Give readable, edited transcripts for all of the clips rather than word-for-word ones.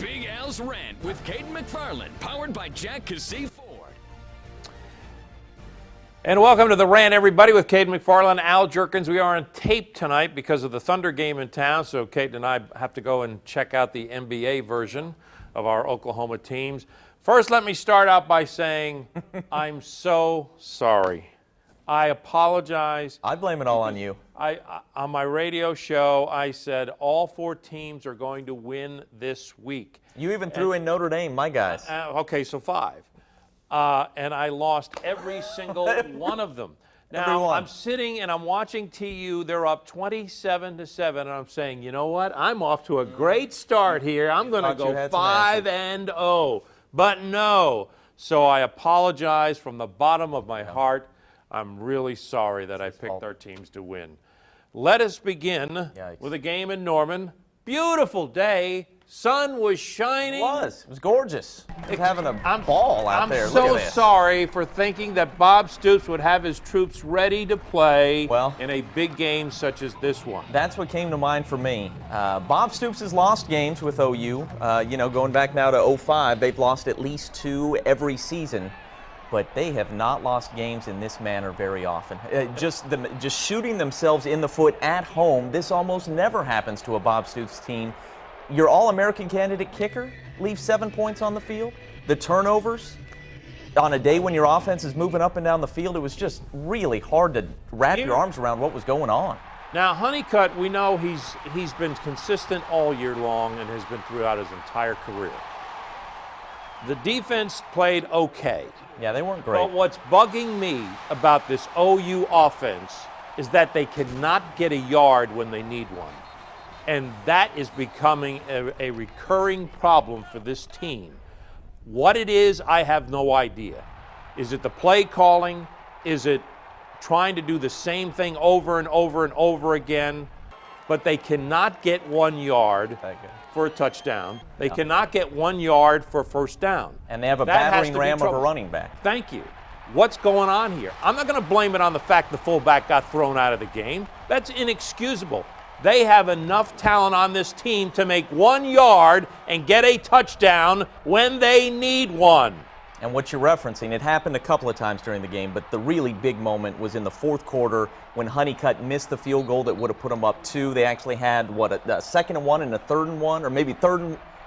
Big Al's Rant with Cayden McFarland, powered by Jack Cassee Ford. And welcome to the Rant, everybody, with Cayden McFarland, Al Jerkins. We are on tape tonight because of the Thunder game in town, so Cayden and I have to go and check out the NBA version of our Oklahoma teams. First, let me start out by saying I'm so sorry. I apologize. I blame it all on you. On my radio show, I said all four teams are going to win this week. You even threw in Notre Dame, my guys. Okay, so 5. And I lost every single one of them. Now, I'm sitting and I'm watching TU. They're up 27-7, and I'm saying, you know what? I'm off to a great start here. I'm going to go 5-0. But no. So I apologize from the bottom of my heart. I'm really sorry that I picked our teams to win. Let us begin with a game in Norman. Beautiful day. Sun was shining. It was gorgeous. I was having a ball out there. I'm so sorry for thinking that Bob Stoops would have his troops ready to play in a big game such as this one. That's what came to mind for me. Bob Stoops has lost games with OU. Going back now to 2005, they've lost at least 2 every season. But they have not lost games in this manner very often. Just shooting themselves in the foot at home, this almost never happens to a Bob Stoops team. Your All-American candidate kicker leaves 7 points on the field. The turnovers, on a day when your offense is moving up and down the field, it was just really hard to wrap your arms around what was going on. Now, Honeycutt, we know he's been consistent all year long and has been throughout his entire career. The defense played okay. Yeah, they weren't great. But what's bugging me about this OU offense is that they cannot get a yard when they need one. And that is becoming a recurring problem for this team. What it is, I have no idea. Is it the play calling? Is it trying to do the same thing over and over and over again? But they cannot get 1 yard for a touchdown. They cannot get 1 yard for a first down. And they have a battering ram of a running back. Thank you. What's going on here? I'm not going to blame it on the fact the fullback got thrown out of the game. That's inexcusable. They have enough talent on this team to make 1 yard and get a touchdown when they need one. And what you're referencing, it happened a couple of times during the game, but the really big moment was in the fourth quarter when Honeycutt missed the field goal that would have put them up 2. They actually had, a second and 1 and a third and 1, or maybe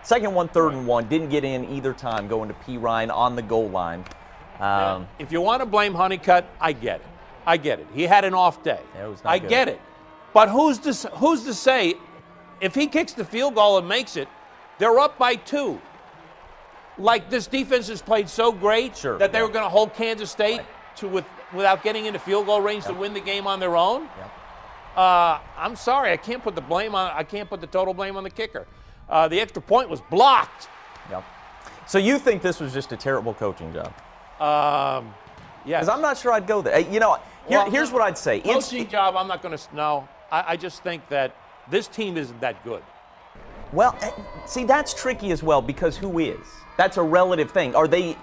second and 1, third and 1. Didn't get in either time going to P. Ryan on the goal line. If you want to blame Honeycutt, I get it. I get it. He had an off day. I get it. But who's to say if he kicks the field goal and makes it, they're up by 2. Like this defense has played so great that they were going to hold Kansas State without getting into field goal range to win the game on their own. I'm sorry, I can't put the total blame on the kicker. The extra point was blocked. So you think this was just a terrible coaching job? Yes. Because I'm not sure I'd go there. Here's what I'd say. Coaching job, I'm not going to. No, I just think that this team isn't that good. Well, see, that's tricky as well because who is? That's a relative thing. Are they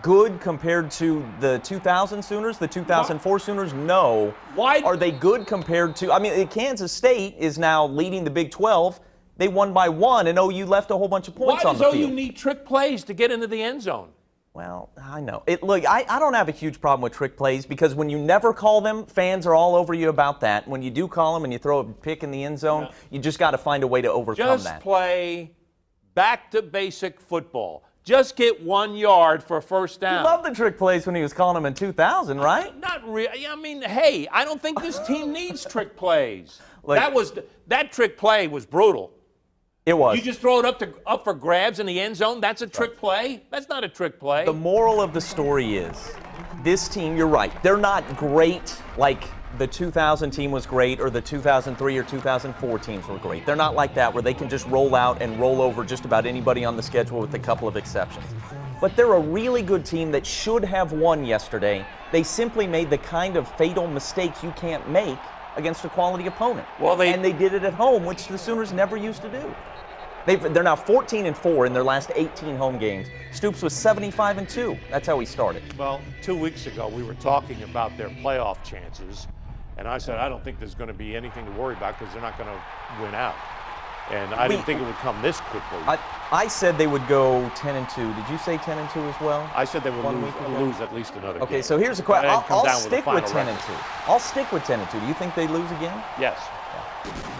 good compared to the 2000 Sooners, the 2004 Sooners? No. Why? Are they good compared to, Kansas State is now leading the Big 12. They won by 1, and OU left a whole bunch of points on the field. Why does OU need trick plays to get into the end zone? Well, I know. Look, I don't have a huge problem with trick plays because when you never call them, fans are all over you about that. When you do call them and you throw a pick in the end zone, you just got to find a way to overcome that. Just play back to basic football. Just get 1 yard for a first down. You loved the trick plays when he was calling them in 2000, right? Not really. Hey, I don't think this team needs trick plays. That trick play was brutal. It was. You just throw it up for grabs in the end zone? That's a trick play? That's not a trick play. The moral of the story is this team, you're right, they're not great like the 2000 team was great or the 2003 or 2004 teams were great. They're not like that where they can just roll out and roll over just about anybody on the schedule with a couple of exceptions. But they're a really good team that should have won yesterday. They simply made the kind of fatal mistakes you can't make against a quality opponent. And they did it at home, which the Sooners never used to do. They're now 14-4 in their last 18 home games. Stoops was 75-2. That's how he started. Well, 2 weeks ago we were talking about their playoff chances, and I said I don't think there's going to be anything to worry about because they're not going to win out. And I didn't think it would come this quickly. I said they would go 10-2. Did you say 10-2 as well? I said they would lose at least another game. Okay, so here's the question. I'll stick with 10-2. record. I'll stick with 10-2. Do you think they lose again? Yes.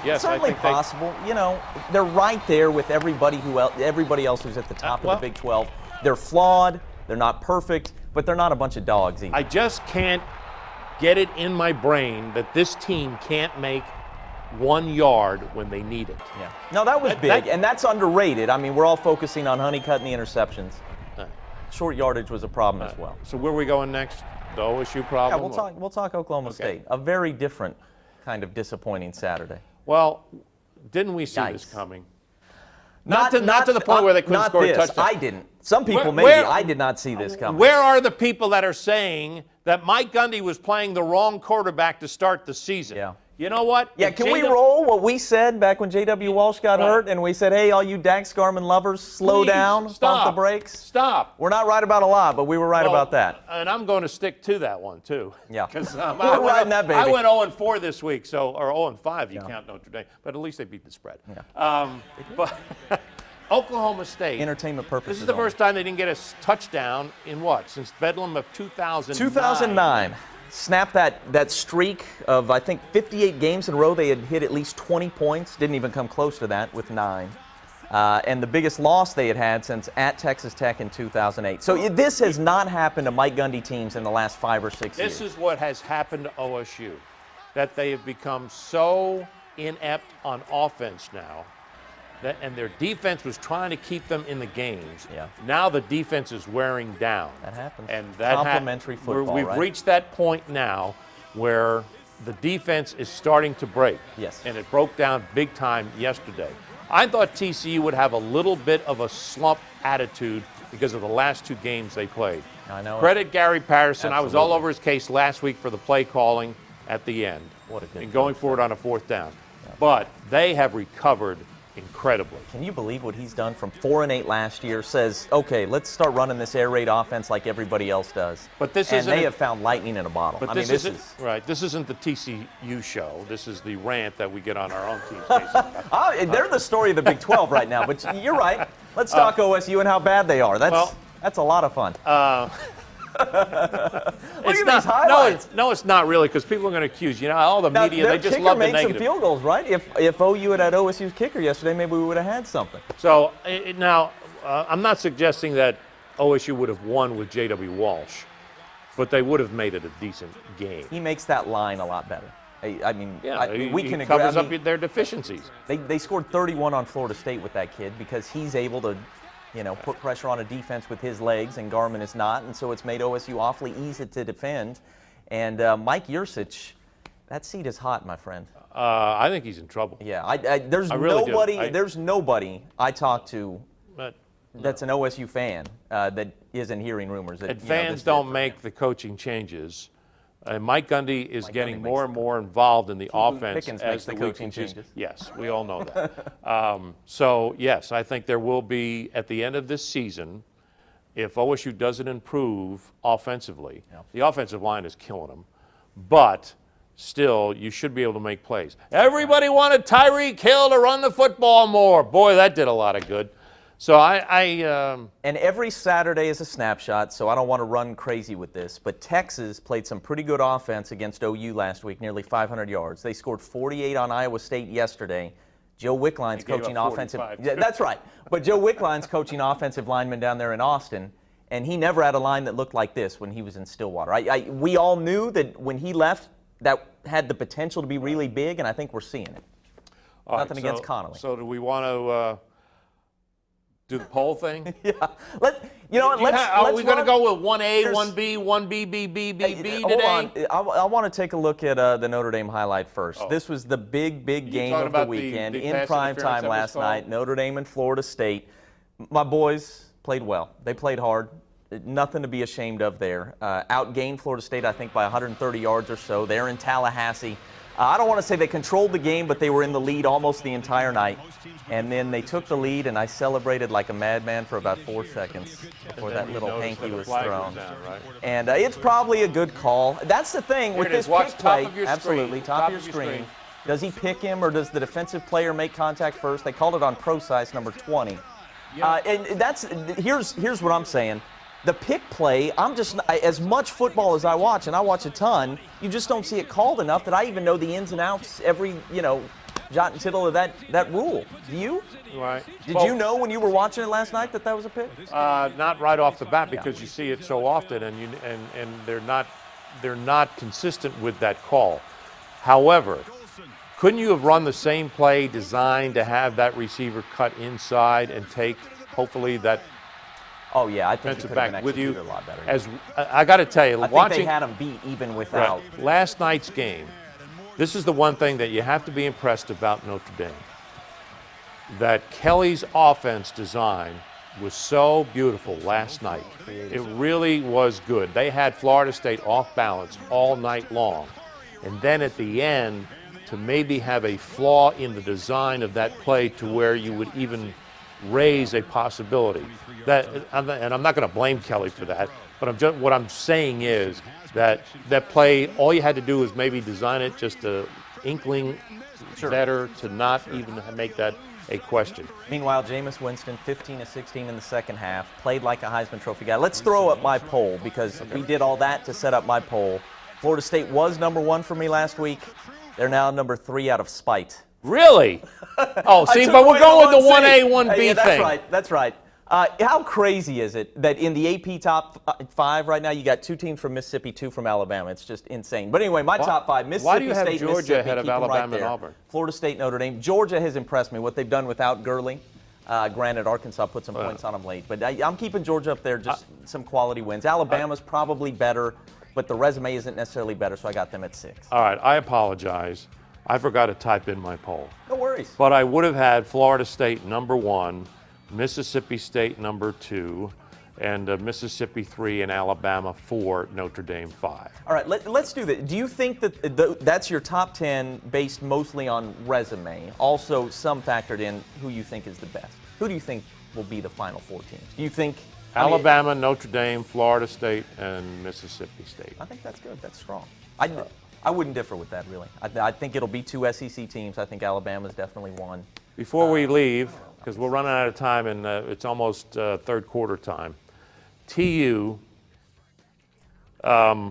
Yes, certainly possible. You know, they're right there with everybody else who's at the top of the Big 12. They're flawed. They're not perfect, but they're not a bunch of dogs either. I just can't get it in my brain that this team can't make 1 yard when they need it. Yeah. No, that was big, and that's underrated. I mean, we're all focusing on Honeycutt and the interceptions. Short yardage was a problem as well. So where are we going next? The OSU problem? Yeah, we'll talk Oklahoma State. A very different kind of disappointing Saturday. Well, didn't we see this coming? Not to the point where they couldn't score a touchdown. I didn't. Some people maybe. I did not see this coming. Where are the people that are saying that Mike Gundy was playing the wrong quarterback to start the season? Yeah. You know what? Yeah, can we roll what we said back when J.W. Walsh got hurt and we said, hey, all you Dax Garman lovers, slow down, pump the brakes? Stop. We're not right about a lot, but we were right about that. And I'm going to stick to that one, too. Yeah. Because we're riding that baby. I went 0-4 this week, or 0-5 you count Notre Dame, but at least they beat the spread. Yeah. But Oklahoma State. Entertainment purposes. This is the first time they didn't get a touchdown in what? Since Bedlam of 2009. 2009. Snapped that streak of, I think, 58 games in a row. They had hit at least 20 points. Didn't even come close to that with 9. And the biggest loss they had since at Texas Tech in 2008. So this has not happened to Mike Gundy teams in the last 5 or 6 years. This is what has happened to OSU, that they have become so inept on offense now. And their defense was trying to keep them in the games. Yeah. Now the defense is wearing down. That happens. And that complementary football, we've reached that point now where the defense is starting to break. Yes. And it broke down big time yesterday. I thought TCU would have a little bit of a slump attitude because of the last 2 games they played. I know. Credit Gary Patterson. Absolutely. I was all over his case last week for the play calling at the end. What a good and going for it on a 4th down. Yeah. But they have recovered incredibly. Can you believe what he's done from 4-8 last year? Says, okay, let's start running this air raid offense like everybody else does. But this and they have found lightning in a bottle. But this isn't the TCU show. This is the rant that we get on our own team. They're the story of the Big 12 right now. But you're right. Let's talk OSU and how bad they are. That's a lot of fun. It's not, highlights. No, it's not really, because people are going to accuse all the media. They just love the negative. Made some field goals, right? If OU had OSU's kicker yesterday, maybe we would have had something. So now, I'm not suggesting that OSU would have won with J.W. Walsh, but they would have made it a decent game. He makes that line a lot better. I mean, we can agree. Covers up their deficiencies. They scored 31 on Florida State with that kid because he's able to put pressure on a defense with his legs, and Garmin is not, and so it's made OSU awfully easy to defend. And Mike Yursich, that seat is hot, my friend. I think he's in trouble. Yeah, there's nobody I talk to that's an OSU fan that isn't hearing rumors. That, fans don't make the coaching changes. Mike Gundy is getting more and more involved in the offense as the coaching changes. Yes, we all know that. So, yes, I think there will be, at the end of this season, if OSU doesn't improve offensively, the offensive line is killing them, but still, you should be able to make plays. Everybody wanted Tyreek Hill to run the football more. Boy, that did a lot of good. So and every Saturday is a snapshot, so I don't want to run crazy with this, but Texas played some pretty good offense against OU last week, nearly 500 yards. They scored 48 on Iowa State yesterday. Joe Wickline's coaching offensive. Yeah, that's right. But Joe Wickline's coaching offensive lineman down there in Austin, and he never had a line that looked like this when he was in Stillwater. We all knew that when he left, that had the potential to be really big, and I think we're seeing it. Nothing against Connolly. So do we want to do the poll thing? Yeah. Are we going to go with 1A, 1B, 1B, B, B, B, B today? Hold on. I want to take a look at the Notre Dame highlight first. Oh. This was the big game of the weekend in prime time last night. Notre Dame and Florida State. My boys played well. They played hard. Nothing to be ashamed of there. Outgained Florida State, I think, by 130 yards or so. They're in Tallahassee. I don't want to say they controlled the game, but they were in the lead almost the entire night. And then they took the lead, and I celebrated like a madman for about 4 seconds before that little hanky was thrown. And it's probably a good call. That's the thing with this pick play. Absolutely, top of your screen. Does he pick him, or does the defensive player make contact first? They called it on pro size number 20. And here's what I'm saying. The pick play, as much football as I watch, and I watch a ton, you just don't see it called enough that I even know the ins and outs, every, jot and tittle of that rule. Do you? Right. Did you know when you were watching it last night that was a pick? Not right off the bat, because you see it so often, and they're not consistent with that call. However, couldn't you have run the same play designed to have that receiver cut inside and take, hopefully, that Oh yeah, I think defensive back with you? A lot better. As I got to tell you, I think they had him beat even without. Right, last night's game. This is the one thing that you have to be impressed about Notre Dame. That Kelly's offense design was so beautiful last night. It really was good. They had Florida State off balance all night long. And then at the end, to maybe have a flaw in the design of that play to where you would even raise a possibility. And I'm not going to blame Kelly for that, but what I'm saying is that play, all you had to do was maybe design it just an inkling better to not even make that a question. Meanwhile, Jameis Winston, 15 of 16 in the second half, played like a Heisman Trophy guy. Let's throw up my poll, because we did all that to set up my poll. Florida State was number 1 for me last week. They're now number 3 out of spite. Really? Oh, see, but we're going with the 1A, 1B thing. That's right. How crazy is it that in the AP top 5 right now, you got 2 teams from Mississippi, 2 from Alabama? It's just insane. But anyway, my top 5, Mississippi State, why do you have Georgia Mississippi, ahead of Alabama and Auburn? Florida State, Notre Dame. Georgia has impressed me, what they've done without Gurley. Granted, Arkansas put some points on them late. But I'm keeping Georgia up there, just some quality wins. Alabama's probably better, but the resume isn't necessarily better, so I got them at 6. All right, I apologize. I forgot to type in my poll. No worries. But I would have had Florida State number 1, Mississippi State number 2, and Mississippi 3 and Alabama 4, Notre Dame 5. All right, let's do that. Do you think that that's your top 10 based mostly on resume? Also, some factored in who you think is the best. Who do you think will be the final 4 teams? Do you think Alabama, Notre Dame, Florida State, and Mississippi State? I think that's good. That's strong. I wouldn't differ with that, really. I think it'll be 2 SEC teams. I think Alabama's definitely 1. Before we leave, because we're running out of time and it's almost third quarter time, TU, I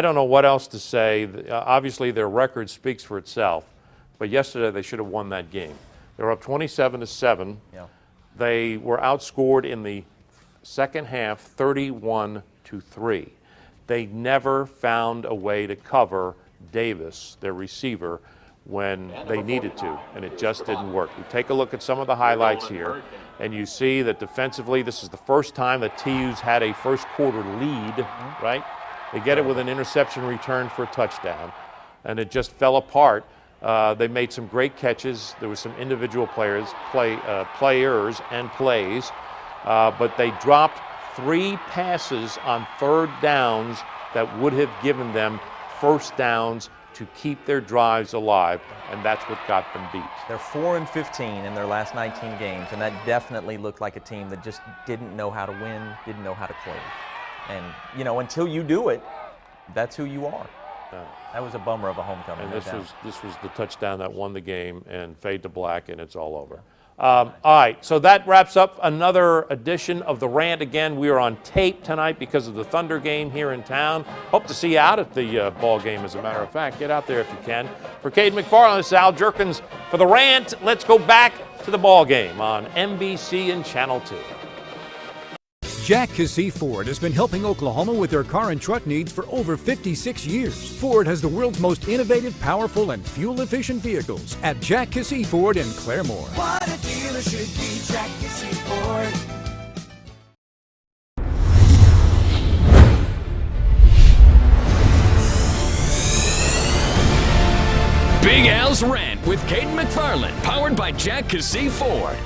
don't know what else to say. Obviously, their record speaks for itself, but yesterday they should have won that game. They were up 27-7. Yeah. They were outscored in the second half 31-3. They never found a way to cover Davis, their receiver, when they needed to, and it just didn't work. You take a look at some of the highlights here, and you see that defensively, this is the first time that TU's had a first quarter lead, right? They get it with an interception return for a touchdown, and it just fell apart. They made some great catches. There was some individual players and plays, but they dropped 3 passes on third downs that would have given them first downs to keep their drives alive, and that's what got them beat. They're 4-15 in their last 19 games, and that definitely looked like a team that just didn't know how to win, didn't know how to close. And, until you do it, that's who you are. That was a bummer of a homecoming. And this was the touchdown that won the game, and fade to black, and it's all over. All right, so that wraps up another edition of The Rant. Again, we are on tape tonight because of the Thunder game here in town. Hope to see you out at the ball game, as a matter of fact. Get out there if you can. For Cayden McFarland, this is Al Jerkins for The Rant. Let's go back to the ball game on NBC and Channel 2. Jack Cassey Ford has been helping Oklahoma with their car and truck needs for over 56 years. Ford has the world's most innovative, powerful, and fuel-efficient vehicles at Jack Cassey Ford in Claremore. What a dealer should be, Jack Cassey Ford. Big Al's Rant with Cayden McFarland, powered by Jack Cassey Ford.